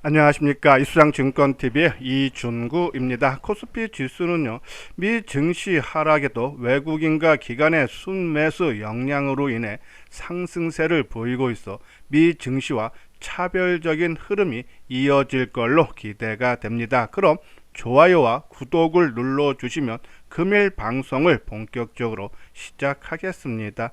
안녕하십니까. 이수장증권TV의 이준구입니다. 코스피 지수는요, 미 증시 하락에도 외국인과 기관의 순매수 역량으로 인해 상승세를 보이고 있어 미 증시와 차별적인 흐름이 이어질 걸로 기대가 됩니다. 그럼 좋아요와 구독을 눌러주시면 금일 방송을 본격적으로 시작하겠습니다.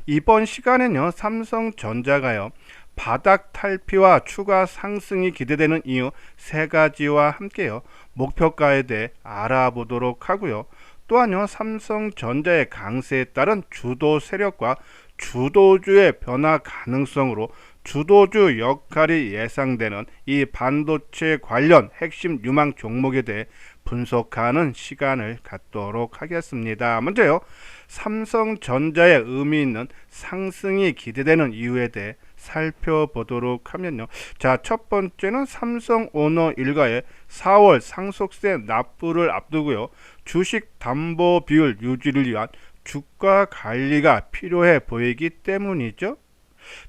이번 시간에는요, 삼성전자가요, 바닥 탈피와 추가 상승이 기대되는 이유 세 가지와 함께요, 목표가에 대해 알아보도록 하고요. 또한요, 삼성전자의 강세에 따른 주도 세력과 주도주의 변화 가능성으로 주도주 역할이 예상되는 이 반도체 관련 핵심 유망 종목에 대해 분석하는 시간을 갖도록 하겠습니다. 먼저요, 삼성전자의 의미 있는 상승이 기대되는 이유에 대해 살펴보도록 하면요. 자, 첫 번째는 삼성 오너 일가의 4월 상속세 납부를 앞두고요, 주식 담보 비율 유지를 위한 주가 관리가 필요해 보이기 때문이죠.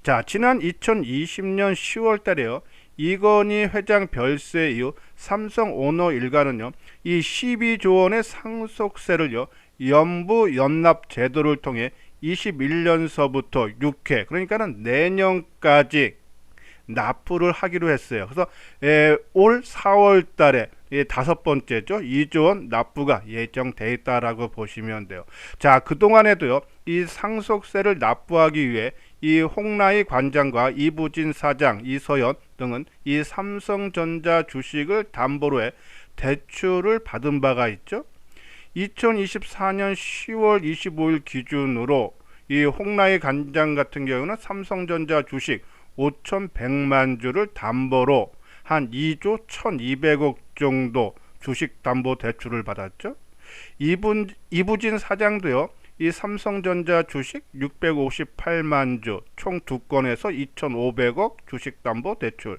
자, 지난 2020년 10월 달에요, 이건희 회장 별세 이후 삼성 오너 일가는요, 이 12조 원의 상속세를요, 연부 연납 제도를 통해 21년서부터 6회, 그러니까는 내년까지 납부를 하기로 했어요. 그래서 올 4월 달에 다섯 번째죠, 2조 원 납부가 예정돼 있다라고 보시면 돼요. 자, 그동안에도요, 이 상속세를 납부하기 위해 이 홍라희 관장과 이부진 사장, 이서연 등은 이 삼성전자 주식을 담보로 해 대출을 받은 바가 있죠. 2024년 10월 25일 기준으로 이 홍라희 관장 같은 경우는 삼성전자 주식 5,100만 주를 담보로 한 2조 1,200억 정도 주식 담보 대출을 받았죠. 이부진 사장도요, 이 삼성전자 주식 658만 주 총 2건에서 2,500억 주식 담보 대출.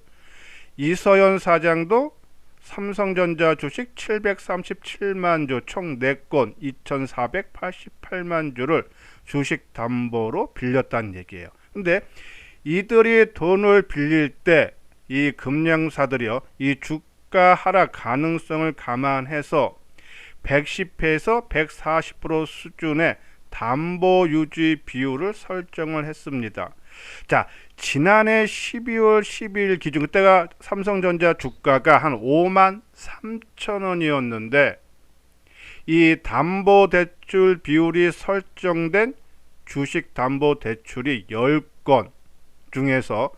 이서연 사장도 삼성전자 주식 737만 주 총 4건 2,488만 주를 주식 담보로 빌렸다는 얘기예요. 근데 이들이 돈을 빌릴 때 이 금융사들이요, 이 주가 하락 가능성을 감안해서 110에서 140% 수준의 담보 유지 비율을 설정을 했습니다. 자, 지난해 12월 12일 기준, 그때가 삼성전자 주가가 한 5만 3천 원이었는데 이 담보대출 비율이 설정된 주식 담보대출이 10건 중에서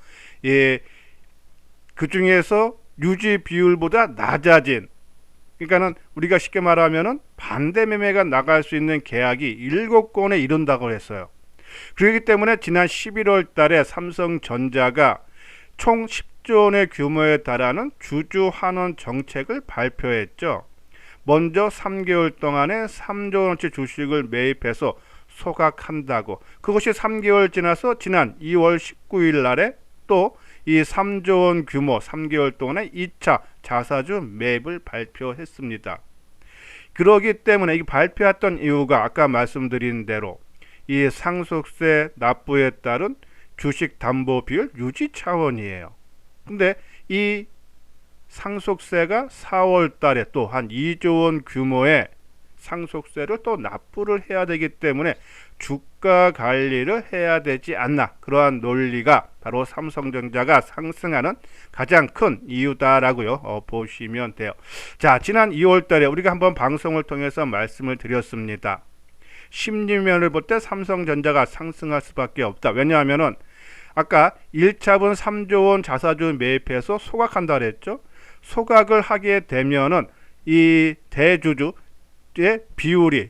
그 중에서 유지 비율보다 낮아진, 그러니까는 우리가 쉽게 말하면은 반대 매매가 나갈 수 있는 계약이 7건에 이른다고 했어요. 그렇기 때문에 지난 11월 달에 삼성전자가 총 10조 원의 규모에 달하는 주주 환원 정책을 발표했죠. 먼저 3개월 동안에 3조 원어치 주식을 매입해서 소각한다고. 그것이 3개월 지나서 지난 2월 19일 날에 또 이 3조 원 규모 3개월 동안에 2차 자사주 매입을 발표했습니다. 그러기 때문에 이 발표했던 이유가 아까 말씀드린 대로 이 상속세 납부에 따른 주식 담보 비율 유지 차원이에요. 근데 이 상속세가 4월 달에 또 한 2조 원 규모의 상속세를 또 납부를 해야 되기 때문에 주가 관리를 해야 되지 않나, 그러한 논리가 바로 삼성전자가 상승하는 가장 큰 이유다라고요, 보시면 돼요. 자, 지난 2월 달에 우리가 한번 방송을 통해서 말씀을 드렸습니다. 심리면을 볼 때 삼성전자가 상승할 수밖에 없다. 왜냐하면은 아까 1차분 3조 원 자사주 매입해서 소각한다 그랬죠. 소각을 하게 되면은 이 대주주의 비율이,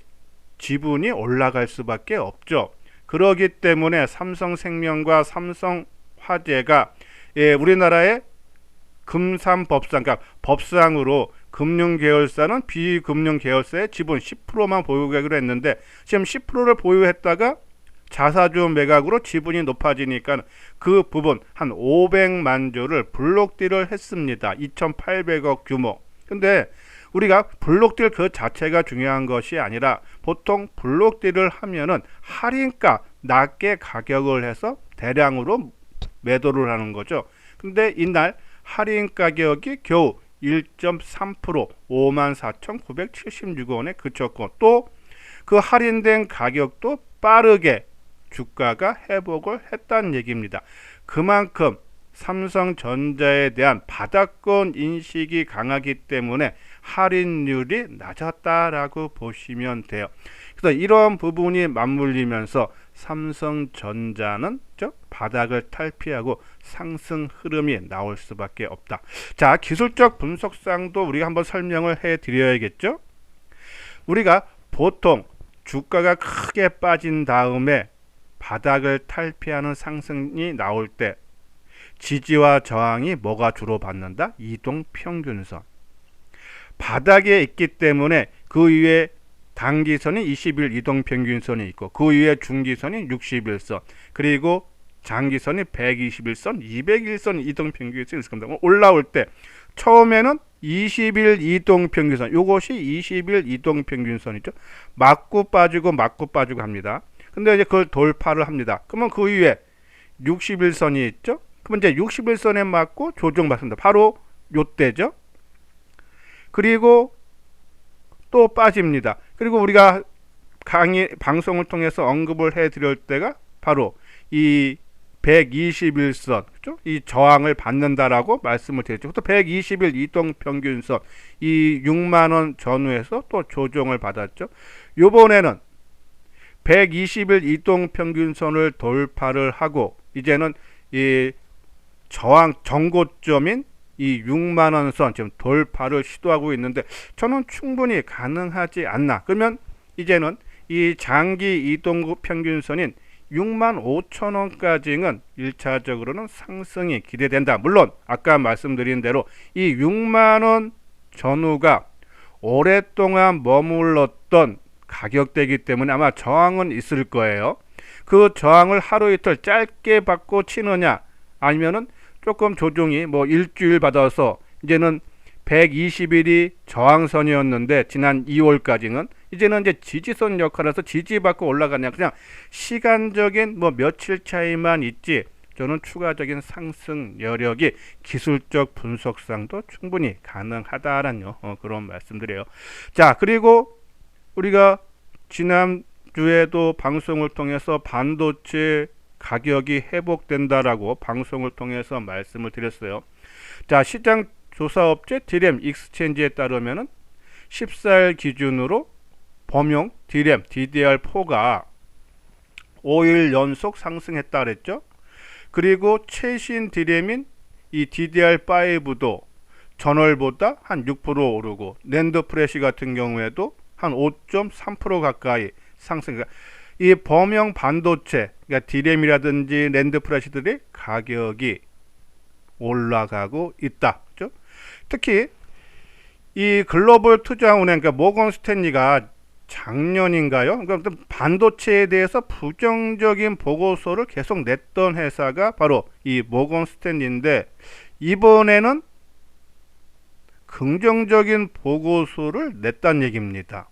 지분이 올라갈 수밖에 없죠. 그러기 때문에 삼성생명과 삼성화재가 우리나라의 금산법상, 그러니까 법상으로 금융계열사는 비금융계열사의 지분 10%만 보유하기로 했는데 지금 10%를 보유했다가 자사주 매각으로 지분이 높아지니까 그 부분 한 500만 주를 블록딜을 했습니다. 2,800억 규모. 근데 우리가 블록딜 그 자체가 중요한 것이 아니라 보통 블록딜을 하면은 할인가 낮게 가격을 해서 대량으로 매도를 하는 거죠. 근데 이날 할인 가격이 겨우 1.3% 54,976원에 그쳤고, 또 그 할인된 가격도 빠르게 주가가 회복을 했다는 얘기입니다. 그만큼 삼성전자에 대한 바닥권 인식이 강하기 때문에 할인율이 낮았다라고 보시면 돼요. 그래서 이런 부분이 맞물리면서 삼성전자는 바닥을 탈피하고 상승 흐름이 나올 수밖에 없다. 자, 기술적 분석상도 우리가 한번 설명을 해 드려야겠죠. 우리가 보통 주가가 크게 빠진 다음에 바닥을 탈피하는 상승이 나올 때 지지와 저항이 뭐가 주로 받는다? 이동평균선. 바닥에 있기 때문에 그 위에 단기선이 20일 이동평균선이 있고, 그 위에 중기선이 60일선, 그리고 장기선이 121선, 200일선 이동평균선이 있을 겁니다. 올라올 때 처음에는 20일 이동평균선, 이것이 20일 이동평균선이죠. 맞고 빠지고 맞고 빠지고 합니다. 근데 이제 그걸 돌파를 합니다. 그러면 그 위에 60일선이 있죠. 그러면 이제 60일선에 맞고 조정받습니다. 바로 요때죠. 그리고 또 빠집니다. 그리고 우리가 방송을 통해서 언급을 해 드릴 때가 바로 이 121선, 그렇죠? 이 저항을 받는다라고 말씀을 드렸죠. 또 120일 이동평균선, 이 6만원 전후에서 또 조정을 받았죠. 요번에는 120일 이동평균선을 돌파를 하고 이제는 이 저항 정고점인 이 6만원 선 지금 돌파를 시도하고 있는데, 저는 충분히 가능하지 않나. 그러면 이제는 이 장기 이동 평균선인 65,000원까지는 1차적으로는 상승이 기대된다. 물론 아까 말씀드린 대로 이 6만원 전후가 오랫동안 머물렀던 가격대이기 때문에 아마 저항은 있을 거예요. 그 저항을 하루 이틀 짧게 받고 치느냐, 아니면은 조금 조정이 뭐 일주일 받아서 이제는 120일이 저항선이었는데 지난 2월까지는 이제는 이제 지지선 역할에서 지지받고 올라가냐, 그냥 시간적인 뭐 며칠 차이만 있지, 저는 추가적인 상승 여력이 기술적 분석상도 충분히 가능하다라는 그런 말씀드려요. 자, 그리고 우리가 지난주에도 방송을 통해서 반도체 가격이 회복된다라고 방송을 통해서 말씀을 드렸어요. 자, 시장 조사업체 디램 익스체인지에 따르면은 14일 기준으로 범용 디램 DDR4가 5일 연속 상승했다 그랬죠. 그리고 최신 디램인 이 DDR5도 전월보다 한 6% 오르고, 낸드 프레시 같은 경우에도 한 5.3% 가까이 상승. 이 범용 반도체, 그러니까 디램이라든지 낸드 프레시들의 가격이 올라가고 있다. 그렇죠? 특히 이 글로벌 투자은행, 그러니까 모건 스탠리가 작년인가요? 그러니까 반도체에 대해서 부정적인 보고서를 계속 냈던 회사가 바로 이 모건 스탠리인데, 이번에는 긍정적인 보고서를 냈다는 얘기입니다.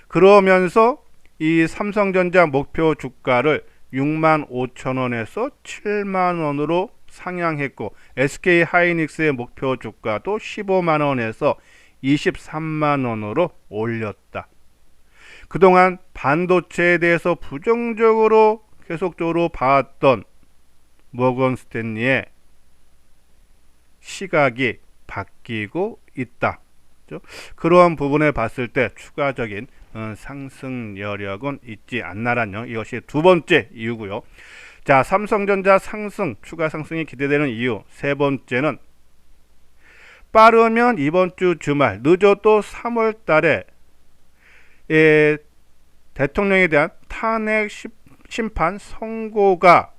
그러면서 이 삼성전자 목표 주가를 65,000원에서 7만원으로 상향했고, SK 하이닉스의 목표 주가도 15만원에서 23만원으로 올렸다. 그동안 반도체에 대해서 부정적으로 계속적으로 봐왔던 모건 스탠리의 시각이 바뀌고 있다. 그러한 부분에 봤을 때 추가적인 상승 여력은 있지 않나라는, 이것이 두 번째 이유고요. 자, 삼성전자 상승, 추가 상승이 기대되는 이유 세 번째는 빠르면 이번 주 주말, 늦어도 3월 달에 대통령에 대한 탄핵 심판 선고가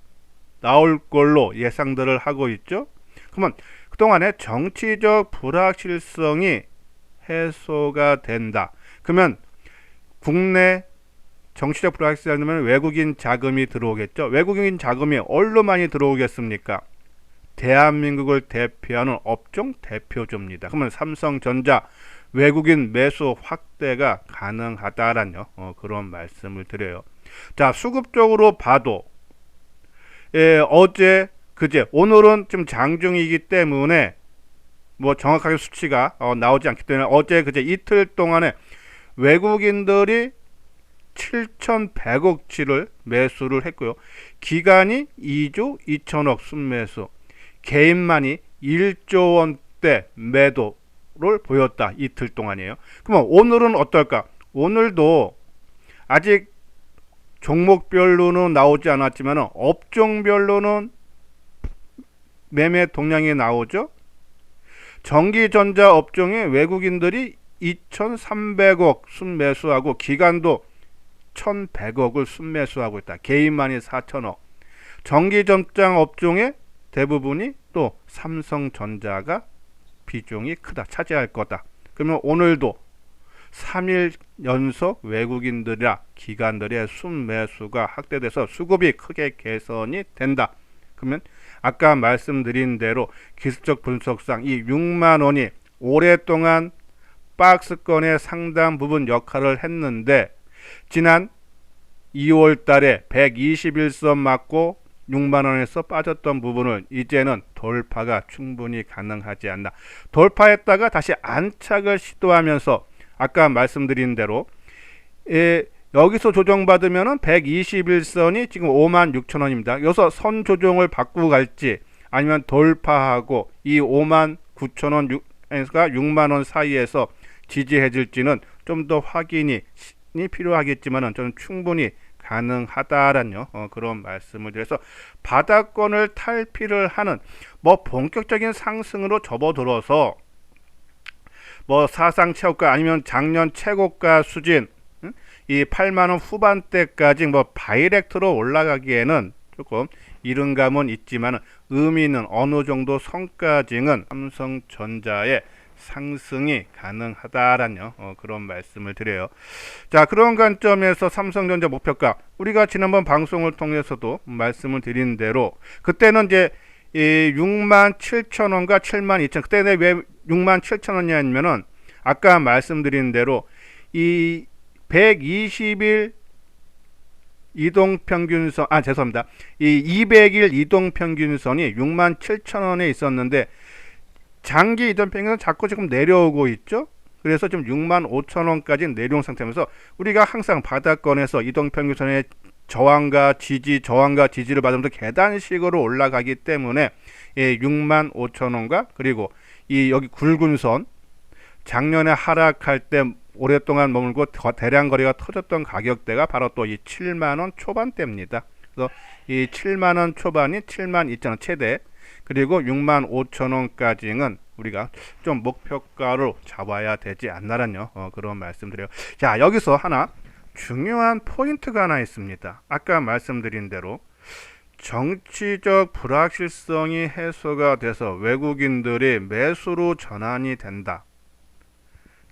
나올 걸로 예상들을 하고 있죠. 그러면 그동안의 정치적 불확실성이 해소가 된다. 그러면 국내 정치적 불확실성이면 외국인 자금이 들어오겠죠. 외국인 자금이 어디로 많이 들어오겠습니까? 대한민국을 대표하는 업종 대표주입니다. 그러면 삼성전자 외국인 매수 확대가 가능하다라는 그런 말씀을 드려요. 자, 수급적으로 봐도 어제 그제 오늘은 좀 장중이기 때문에 뭐 정확하게 수치가 나오지 않기 때문에 어제 그제 이틀 동안에 외국인들이 7,100억치를 매수를 했고요. 기간이 2조 2천억 순매수, 개인만이 1조 원대 매도를 보였다. 이틀 동안이에요. 그러면 오늘은 어떨까? 오늘도 아직 종목별로는 나오지 않았지만 업종별로는 매매 동향이 나오죠. 전기전자 업종에 외국인들이 2,300억 순매수하고 기관도 1,100억을 순매수하고 있다. 개인만이 4천억. 전기전자 업종의 대부분이 또 삼성전자가 비중이 크다. 차지할 거다. 그러면 오늘도 3일 연속 외국인들이나 기관들의 순매수가 확대돼서 수급이 크게 개선이 된다. 그러면 아까 말씀드린 대로 기술적 분석상 이 6만 원이 오랫동안 박스권의 상당 부분 역할을 했는데 지난 2월 달에 121선 맞고 6만 원에서 빠졌던 부분을 이제는 돌파가 충분히 가능하지 않나. 돌파했다가 다시 안착을 시도하면서 아까 말씀드린 대로 여기서 조정받으면 121선이 지금 5만 6천 원입니다. 여기서 선 조정을 받고 갈지 아니면 돌파하고 이 5만 9천 원에서 6만 원 사이에서 지지해질지는 좀 더 확인이 필요하겠지만 저는 충분히 가능하다라는 그런 말씀을 드려서 바닥권을 탈피를 하는 뭐 본격적인 상승으로 접어들어서 뭐 사상 최고가 아니면 작년 최고가 수준 이 8만원 후반대까지 뭐 다이렉트로 올라가기에는 조금 이른 감은 있지만 의미 있는 어느 정도 선까지는 삼성전자의 상승이 가능하다라는 그런 말씀을 드려요. 자, 그런 관점에서 삼성전자 목표가 우리가 지난번 방송을 통해서도 말씀을 드린 대로 그때는 이제 6만 7천 원과 7만 2천 그때는 왜 6만 7천 원이냐면은 아까 말씀드린 대로 이 120일 이동평균선 죄송합니다. 이 200일 이동평균선이 6만 7천 원에 있었는데 장기 이동평균은 자꾸 지금 내려오고 있죠. 그래서 지금 6만 5천 원까지 내려온 상태면서 우리가 항상 바닥권에서 이동평균선의 저항과 지지를 받으면서 계단식으로 올라가기 때문에 6만 5천 원과 그리고 이 여기 굵은 선 작년에 하락할 때 오랫동안 머물고 대량 거래가 터졌던 가격대가 바로 또 이 7만 원 초반대입니다. 그래서 이 7만 원 초반이 7만 2천 원 최대 그리고 6만 5천 원까지는 우리가 좀 목표가로 잡아야 되지 않나라는 그런 말씀드려요. 자, 여기서 하나 중요한 포인트가 하나 있습니다. 아까 말씀드린 대로 정치적 불확실성이 해소가 돼서 외국인들이 매수로 전환이 된다.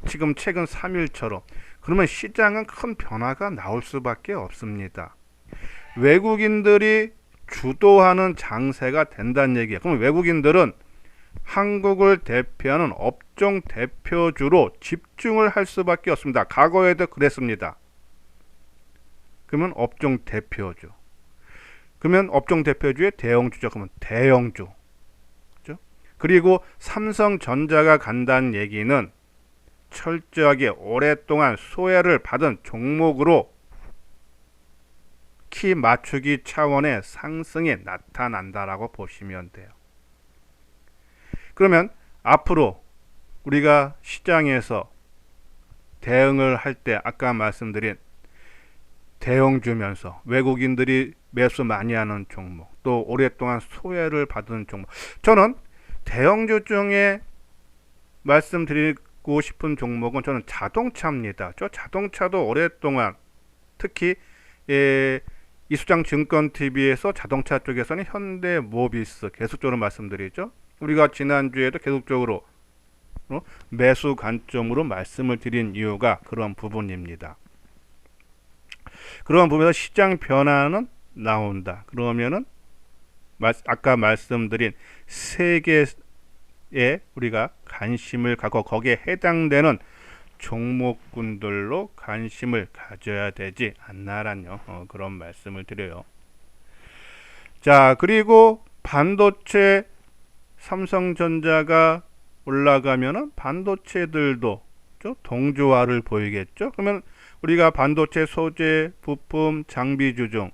지금 최근 3일처럼 그러면 시장은 큰 변화가 나올 수밖에 없습니다. 외국인들이 주도하는 장세가 된다는 얘기예요. 그럼 외국인들은 한국을 대표하는 업종 대표주로 집중을 할 수밖에 없습니다. 과거에도 그랬습니다. 그러면 업종 대표주. 그러면 업종 대표주의 대형주죠. 그러면 대형주. 그렇죠? 그리고 삼성전자가 간다는 얘기는 철저하게 오랫동안 소외를 받은 종목으로 키 맞추기 차원의 상승이 나타난다라고 보시면 돼요. 그러면 앞으로 우리가 시장에서 대응을 할 때 아까 말씀드린 대형주면서 외국인들이 매수 많이 하는 종목 또 오랫동안 소외를 받은 종목 저는 대형주 중에 말씀드리고 싶은 종목은 저는 자동차입니다. 저 자동차도 오랫동안 특히 이수장 증권TV에서 자동차 쪽에서는 현대모비스 계속적으로 말씀드리죠. 우리가 지난주에도 계속적으로 매수 관점으로 말씀을 드린 이유가 그런 부분입니다. 그런 부분에서 시장 변화는 나온다. 그러면은 아까 말씀드린 세 개에 우리가 관심을 갖고 거기에 해당되는 종목군들로 관심을 가져야 되지 않나라는 그런 말씀을 드려요. 자, 그리고 반도체 삼성전자가 올라가면은 반도체들도 동조화를 보이겠죠. 그러면 우리가 반도체 소재, 부품, 장비 주중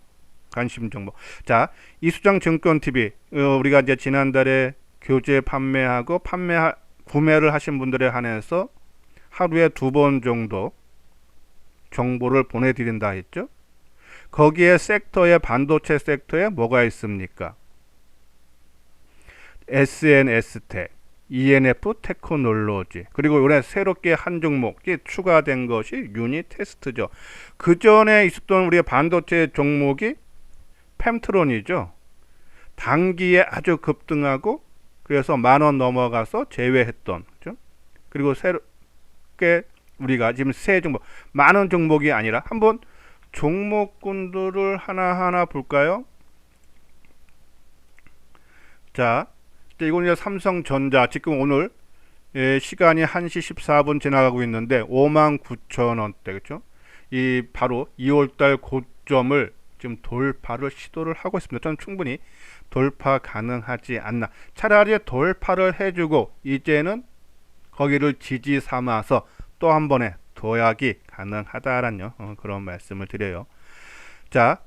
관심 정보. 자, 이수장 증권 TV 우리가 이제 지난달에 교재 판매하고 구매를 하신 분들에 한해서 하루에 2번 정도 정보를 보내드린다 했죠. 거기에 섹터에 반도체 섹터에 뭐가 있습니까? SNS텍, ENF 테크놀로지, 그리고 이번에 새롭게 한 종목이 추가된 것이 유니테스트죠. 그 전에 있었던 우리의 반도체 종목이 펨트론이죠. 단기에 아주 급등하고 그래서 10,000원 넘어가서 제외했던, 그렇죠? 그리고 새롭게 우리가 지금 새 종목, 많은 종목이 아니라 한번 종목군들을 하나하나 볼까요? 자, 이거는 삼성전자, 지금 오늘 시간이 1시 14분 지나가고 있는데 59,000원대, 그렇죠? 이 바로 2월달 고점을 지금 돌파를 시도를 하고 있습니다. 저는 충분히 돌파 가능하지 않나. 차라리 돌파를 해주고 이제는 거기를 지지 삼아서 또 한 번의 도약이 가능하다라는 그런 말씀을 드려요. 자,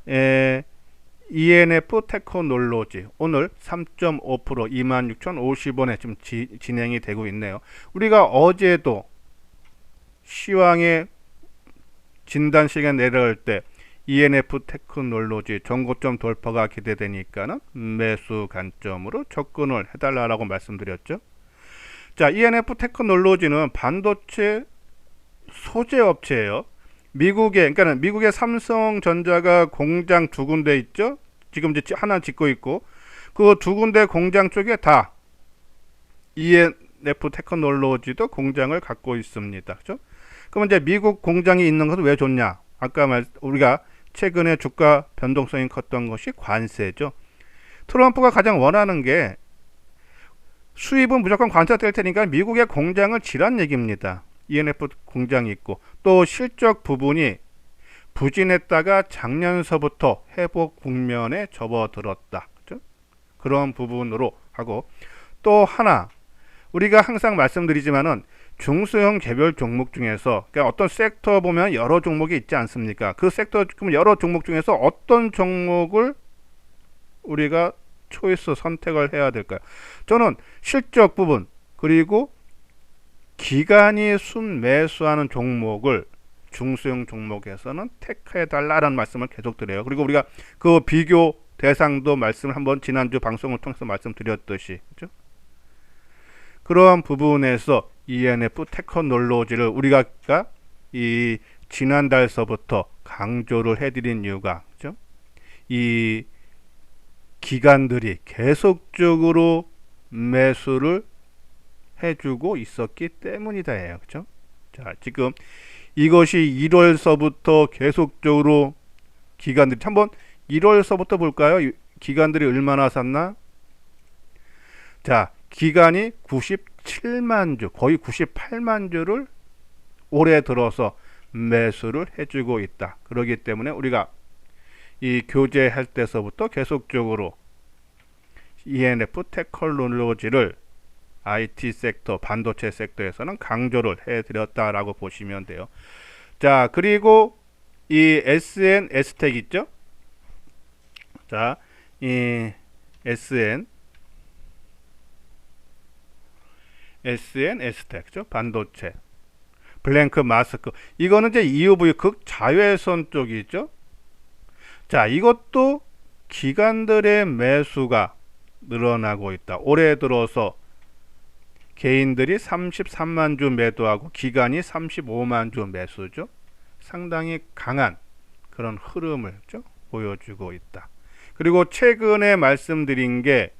ENF 테크놀로지 오늘 3.5% 26,050원에 지금 진행이 되고 있네요. 우리가 어제도 시황의 진단 시간 내려갈 때 ENF 테크놀로지 전고점 돌파가 기대되니까는 매수 관점으로 접근을 해달라고 말씀드렸죠. 자, ENF 테크놀로지는 반도체 소재 업체예요. 그러니까 미국의 삼성전자가 공장 2군데 있죠. 지금 이제 하나 짓고 있고 그 2군데 공장 쪽에 다 ENF 테크놀로지도 공장을 갖고 있습니다. 그렇죠? 그럼 이제 미국 공장이 있는 것은 왜 좋냐? 아까 우리가 최근에 주가 변동성이 컸던 것이 관세죠. 트럼프가 가장 원하는 게 수입은 무조건 관세가 될 테니까 미국의 공장을 지란 얘기입니다. ENF 공장이 있고 또 실적 부분이 부진했다가 작년서부터 회복 국면에 접어들었다. 그렇죠? 그런 부분으로 하고 또 하나 우리가 항상 말씀드리지만은 중소형 개별 종목 중에서 그러니까 어떤 섹터 보면 여러 종목이 있지 않습니까? 그 섹터 그럼 여러 종목 중에서 어떤 종목을 우리가 초이스 선택을 해야 될까요? 저는 실적 부분 그리고 기간이 순매수하는 종목을 중소형 종목에서는 택해달라는 말씀을 계속 드려요. 그리고 우리가 그 비교 대상도 말씀을 한번 지난주 방송을 통해서 말씀드렸듯이 그렇죠? 그러한 부분에서 ENF 테크놀로지를 우리가 이 지난달서부터 강조를 해드린 이유가 그렇죠? 이 기관들이 계속적으로 매수를 해주고 있었기 때문이다예요. 그렇죠? 자, 지금 이것이 1월서부터 계속적으로 기관들이 한번 1월서부터 볼까요? 기관들이 얼마나 샀나? 자, 기관이 97만 주, 거의 98만 주를 올해 들어서 매수를 해주고 있다. 그렇기 때문에 우리가 이 교재할 때서부터 계속적으로 ENF 테크놀로지를 IT 섹터, 반도체 섹터에서는 강조를 해드렸다라고 보시면 돼요. 자, 그리고 이 SNS텍 있죠? 자, 이 SNS텍, 그죠? 반도체, 블랭크 마스크. 이거는 이제 EUV 극자외선 쪽이죠. 자, 이것도 기관들의 매수가 늘어나고 있다. 올해 들어서 개인들이 33만 주 매도하고 기관이 35만 주 매수죠. 상당히 강한 그런 흐름을 보여주고 있다. 그리고 최근에 말씀드린 게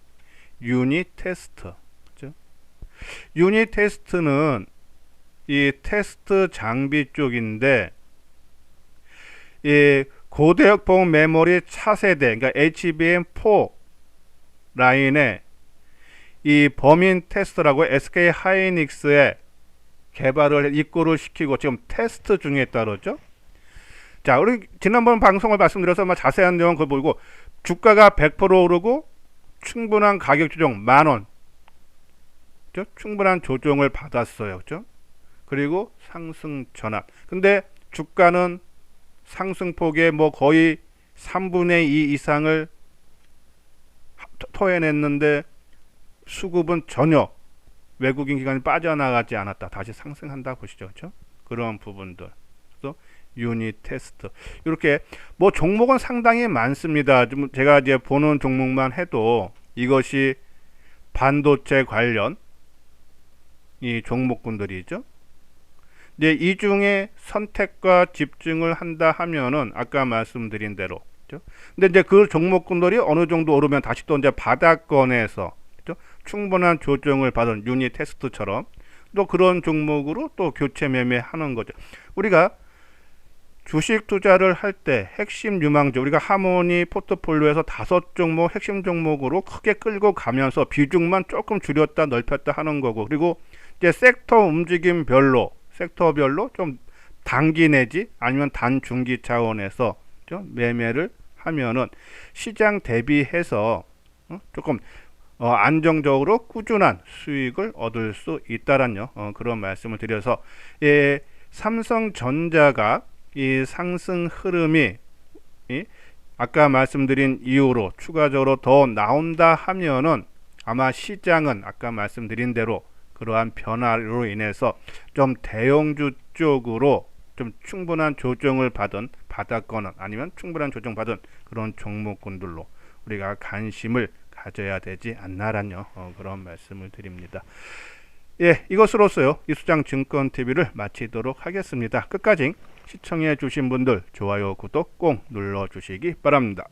유니테스트. 그렇죠? 유니테스트는 이 테스트 장비 쪽인데 이 고대역폭 메모리 차세대, 그러니까 HBM4 라인에 이 범인 테스트라고 SK 하이닉스에 개발을 입고를 시키고 지금 테스트 중에 따르죠. 자, 우리 지난번 방송을 말씀드려서 자세한 내용 그걸 보고 주가가 100% 오르고 충분한 가격 조정 10,000원, 그죠? 충분한 조정을 받았어요, 그죠? 그리고 상승 전환. 근데 주가는 상승폭의 뭐 거의 3분의 2 이상을 토해냈는데 수급은 전혀 외국인 기관이 빠져나가지 않았다. 다시 상승한다 보시죠, 그죠? 그런 부분들. 그래서 유닛 테스트 이렇게 뭐 종목은 상당히 많습니다. 좀 제가 이제 보는 종목만 해도 이것이 반도체 관련 이 종목군들이죠. 이제 이 중에 선택과 집중을 한다 하면은 아까 말씀드린 대로, 그죠? 근데 이제 그 종목군들이 어느 정도 오르면 다시 또 이제 바닥권에서, 그죠? 충분한 조정을 받은 유닛 테스트처럼 또 그런 종목으로 또 교체 매매하는 거죠. 우리가 주식 투자를 할 때 핵심 유망주, 우리가 하모니 포트폴리오에서 5종목 핵심 종목으로 크게 끌고 가면서 비중만 조금 줄였다 넓혔다 하는 거고, 그리고 이제 섹터별로 좀 단기 내지 아니면 단중기 차원에서 좀 매매를 하면은 시장 대비해서 조금 안정적으로 꾸준한 수익을 얻을 수 있다라는 그런 말씀을 드려서, 예, 삼성전자가 이 상승 흐름이 아까 말씀드린 이유로 추가적으로 더 나온다 하면은 아마 시장은 아까 말씀드린 대로 그러한 변화로 인해서 좀 대형주 쪽으로 좀 충분한 조정을 받은 바닥권은 아니면 충분한 조정 받은 그런 종목군들로 우리가 관심을 가져야 되지 않나라는 그런 말씀을 드립니다. 예, 이것으로서요 이수장 증권 TV를 마치도록 하겠습니다. 끝까지 시청해 주신 분들 좋아요 구독 꼭 눌러 주시기 바랍니다.